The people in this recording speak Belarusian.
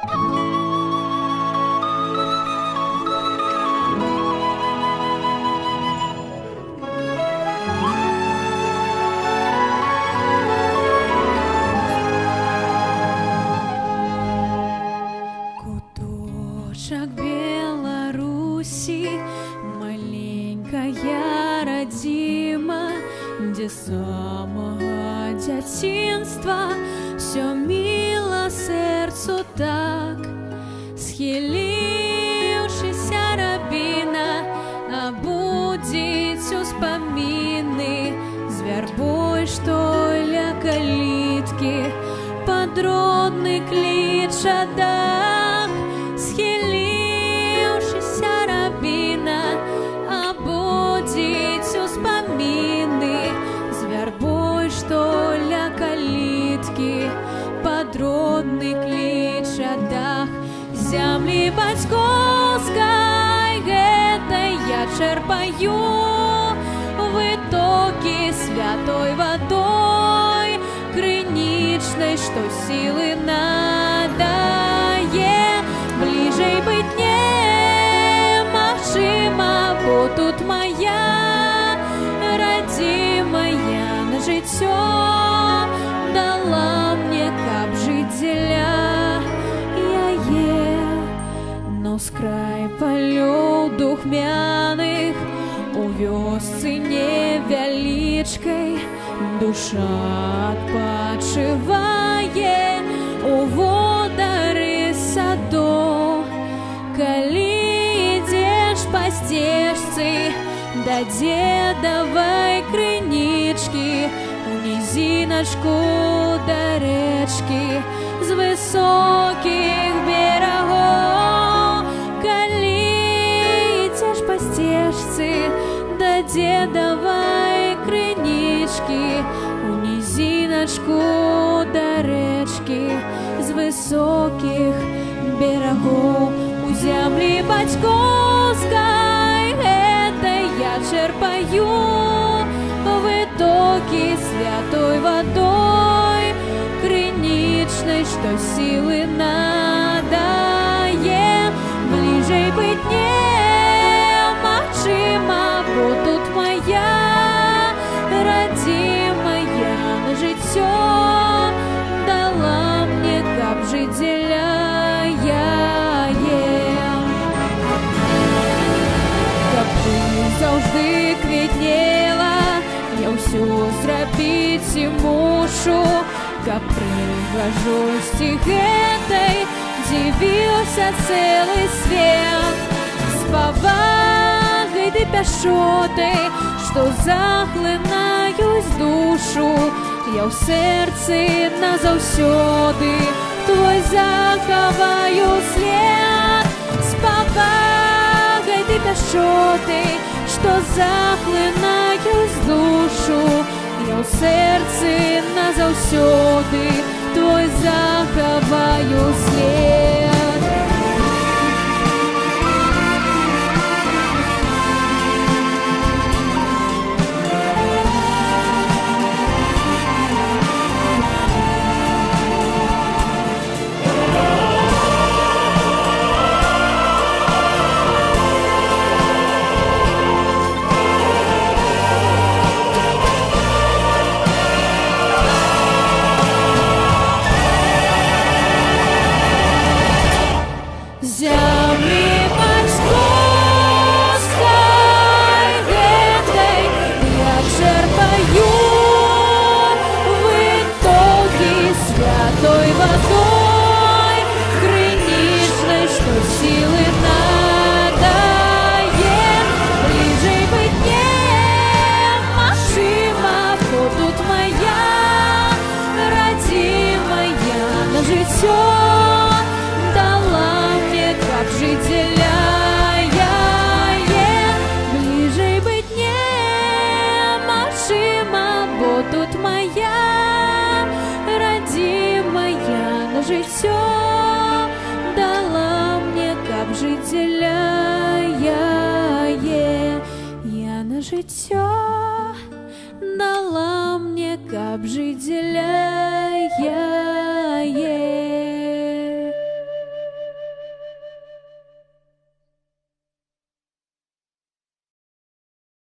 Куточак Беларуси, маленькая родима, где с самого дзяцінства все мило сердцу так. Схилившийся рабіна абудзіць успаміны з вярбой, што ля каліткі пад родны кліча дах. Схилившийся рабіна абудзіць успаміны з вярбой, што ля каліткі пад родны кліча дах. Зямлі бацькоўскай гэтай я чэрпаю вытокі святой вадой крынічнай, што сілы надае. Бліжэй быць немагчыма, бо тут моя радзімая на жыццё дала мне, каб жыць дзеля яе. Но скрай палёў духмяных у вёсцы невялічкай душа адпачывае у водары садоў. Калі ідзеш па сцежцы да дзедавай крынічкі, у нізіначку да рэчкі з высокіх берагоў. Калі ідзеш па сцежцы да дзедавай крынічкі, у нізіначку да рэчкі з высокіх берагоў. У зямлі бацькоўскай гэтай я чэрпаю вытокі святой вадой крынічнай, што сілы надае. Бліжэй быць немагчыма, бо тут моя радзімая на жыццё дала мне, каб жыць дзеля яе. Каб ты заўжды квітнела, я ўсё зрабіць і мушу, каб прыгажосці гэтай дзівіўся цэлы свет. З павагай ды пяшотай, што заглынаюць душу, я ў сэрцы назаўсёды твой захаваю след. З павагай ды пяшотай, што заглынаюць душу, я ў сэрцы назаўсёды твой захаваю след. Дала мне, каб жыць дзеля яе. Бліжэй быць немагчыма, бо тут моя радзімая на жыццё дала мне, каб жыць дзеля яе. Я на жыццё дала мне, каб жыць дзеля яе.